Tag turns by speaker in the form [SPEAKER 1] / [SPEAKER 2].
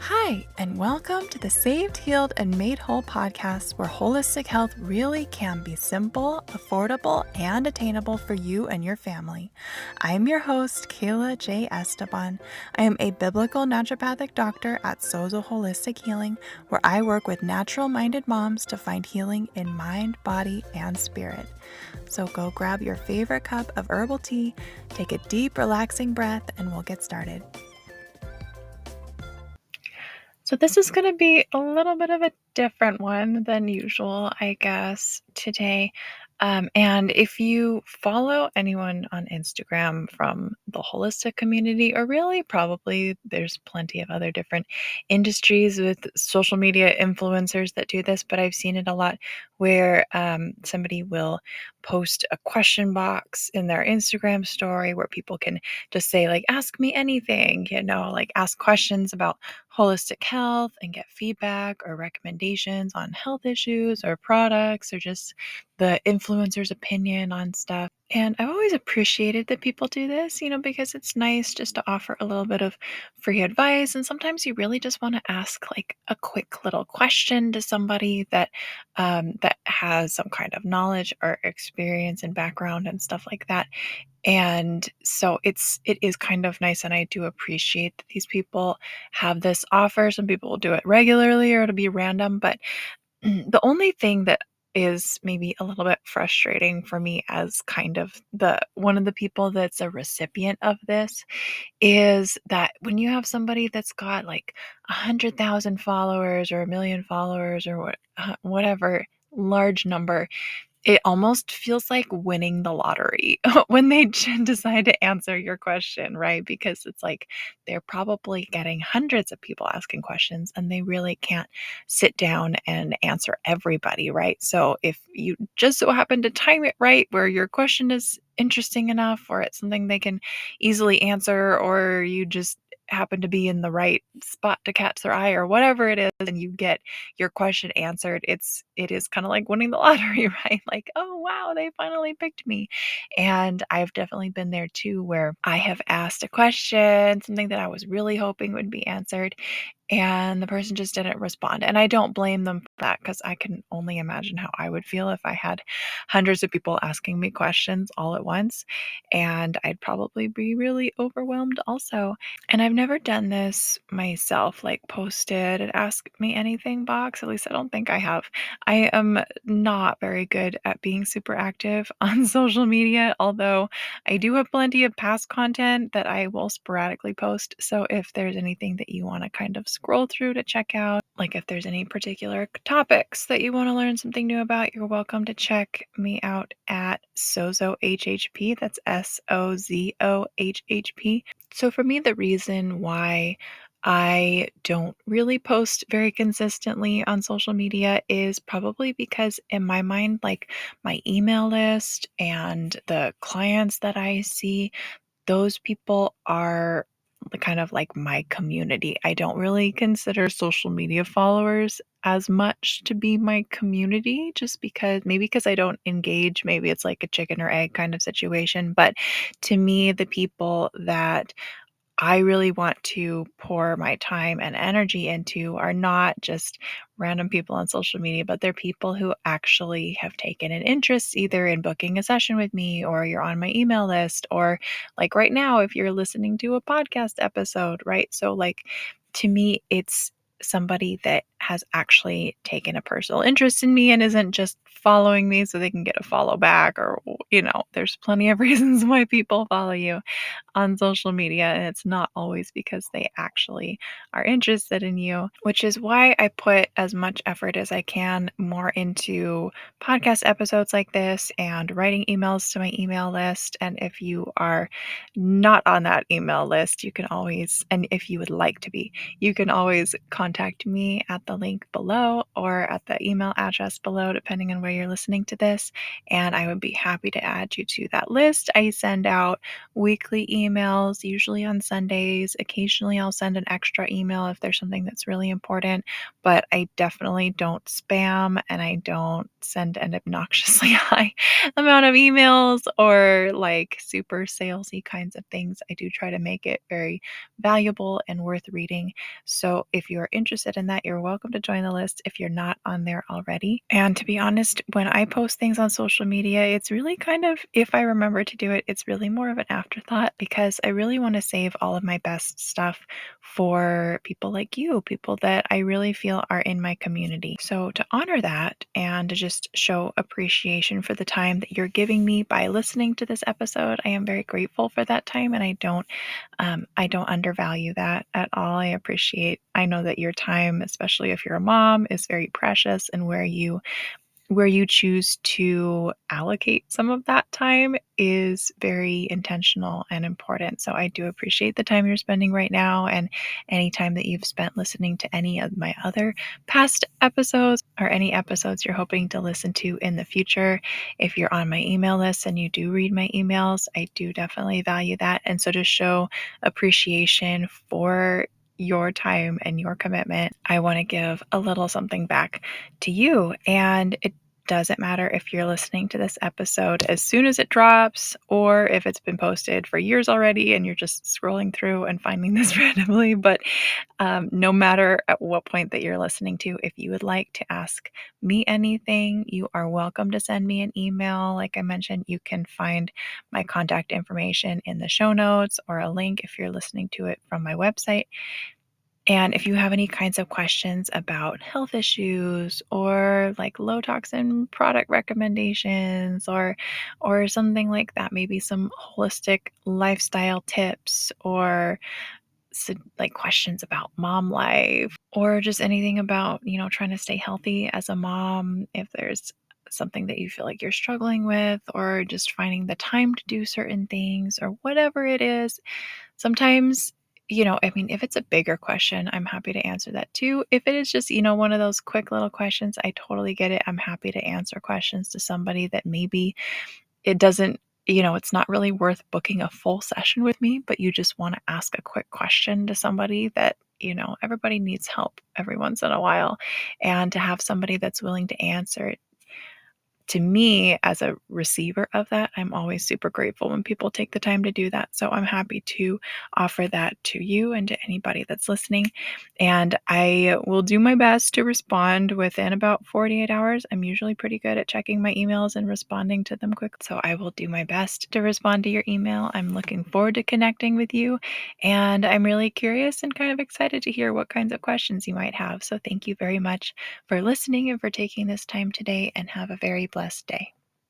[SPEAKER 1] Hi, and welcome to the Saved, Healed, and Made Whole podcast, where holistic health really can be simple, affordable, and attainable for you and your family. I'm your host, Kayla J. Esteban. I am a biblical naturopathic doctor at Sozo Holistic Healing, where I work with natural-minded moms to find healing in mind, body, and spirit. So go grab your favorite cup of herbal tea, take a deep, relaxing breath, and we'll get started. So this is going to be a little bit of a different one than usual, I guess, today. And if you follow anyone on Instagram from the holistic community, or really probably there's plenty of other different industries with social media influencers that do this, but I've seen it a lot where somebody will post a question box in their Instagram story where people can just say, like, ask me anything, like ask questions about holistic health and get feedback or recommendations on health issues or products or just the influencer's opinion on stuff. And I've always appreciated that people do this, because it's nice just to offer a little bit of free advice. And sometimes you really just want to ask like a quick little question to somebody that has some kind of knowledge or experience and background and stuff like that. And so it is kind of nice, and I do appreciate that these people have this offer. Some people will do it regularly or it'll be random, but the only thing that is maybe a little bit frustrating for me as kind of the one of the people that's a recipient of this is that when you have somebody that's got like 100,000 followers or 1 million followers or whatever large number, it almost feels like winning the lottery when they decide to answer your question, right? Because it's like they're probably getting hundreds of people asking questions and they really can't sit down and answer everybody, right? So if you just so happen to time it right where your question is interesting enough or it's something they can easily answer, or you just happen to be in the right spot to catch their eye or whatever it is, and you get your question answered, it is kind of like winning the lottery, right? Like, oh wow, they finally picked me. And I've definitely been there too, where I have asked a question, something that I was really hoping would be answered, and the person just didn't respond. And I don't blame them for that, because I can only imagine how I would feel if I had hundreds of people asking me questions all at once. And I'd probably be really overwhelmed also. And I've never done this myself, like posted an ask me anything box. At least I don't think I have. I am not very good at being super active on social media, although I do have plenty of past content that I will sporadically post. So if there's anything that you want to kind of scroll through to check out, like if there's any particular topics that you want to learn something new about, you're welcome to check me out at SozoHHP. That's SOZOHHP. So for me, the reason why I don't really post very consistently on social media is probably because in my mind, like my email list and the clients that I see, those people are the kind of like my community. I don't really consider social media followers as much to be my community, just because I don't engage. Maybe it's like a chicken or egg kind of situation. But to me, the people that I really want to pour my time and energy into are not just random people on social media, but they're people who actually have taken an interest either in booking a session with me, or you're on my email list, or like right now, if you're listening to a podcast episode, right? So, like, to me, it's somebody that has actually taken a personal interest in me and isn't just following me so they can get a follow back, or, there's plenty of reasons why people follow you on social media, and it's not always because they actually are interested in you, which is why I put as much effort as I can more into podcast episodes like this and writing emails to my email list. And if you are not on that email list, you can always, and if you would like to be, you can always contact me at the link below or at the email address below, depending on where you're listening to this, and I would be happy to add you to that list. I send out weekly emails, usually on Sundays. Occasionally, I'll send an extra email if there's something that's really important, but I definitely don't spam and I don't send an obnoxiously high amount of emails or like super salesy kinds of things. I do try to make it very valuable and worth reading. So if you're interested in that, you're welcome to join the list if you're not on there already. And to be honest, when I post things on social media, it's really kind of, if I remember to do it, it's really more of an afterthought because I really want to save all of my best stuff for people like you, people that I really feel are in my community. So to honor that and to just show appreciation for the time that you're giving me by listening to this episode, I am very grateful for that time, and I don't undervalue that at all. I know that your time, especially if you're a mom, is very precious, and where you choose to allocate some of that time is very intentional and important. So I do appreciate the time you're spending right now and any time that you've spent listening to any of my other past episodes or any episodes you're hoping to listen to in the future. If you're on my email list and you do read my emails, I do definitely value that. And so to show appreciation for your time and your commitment, I want to give a little something back to you. And it doesn't matter if you're listening to this episode as soon as it drops or if it's been posted for years already and you're just scrolling through and finding this randomly. But no matter at what point that you're listening to, if you would like to ask me anything, you are welcome to send me an email. Like I mentioned, you can find my contact information in the show notes or a link if you're listening to it from my website. And if you have any kinds of questions about health issues or like low toxin product recommendations or something like that, maybe some holistic lifestyle tips or like questions about mom life or just anything about, trying to stay healthy as a mom, if there's something that you feel like you're struggling with or just finding the time to do certain things or whatever it is. Sometimes, if it's a bigger question, I'm happy to answer that too. If it is just, one of those quick little questions, I totally get it. I'm happy to answer questions to somebody that maybe it doesn't, it's not really worth booking a full session with me, but you just want to ask a quick question to somebody that, everybody needs help every once in a while. And to have somebody that's willing to answer it to me as a receiver of that, I'm always super grateful when people take the time to do that. So I'm happy to offer that to you and to anybody that's listening. And I will do my best to respond within about 48 hours. I'm usually pretty good at checking my emails and responding to them quick. So I will do my best to respond to your email. I'm looking forward to connecting with you. And I'm really curious and kind of excited to hear what kinds of questions you might have. So thank you very much for listening and for taking this time today, and have a very blessed day.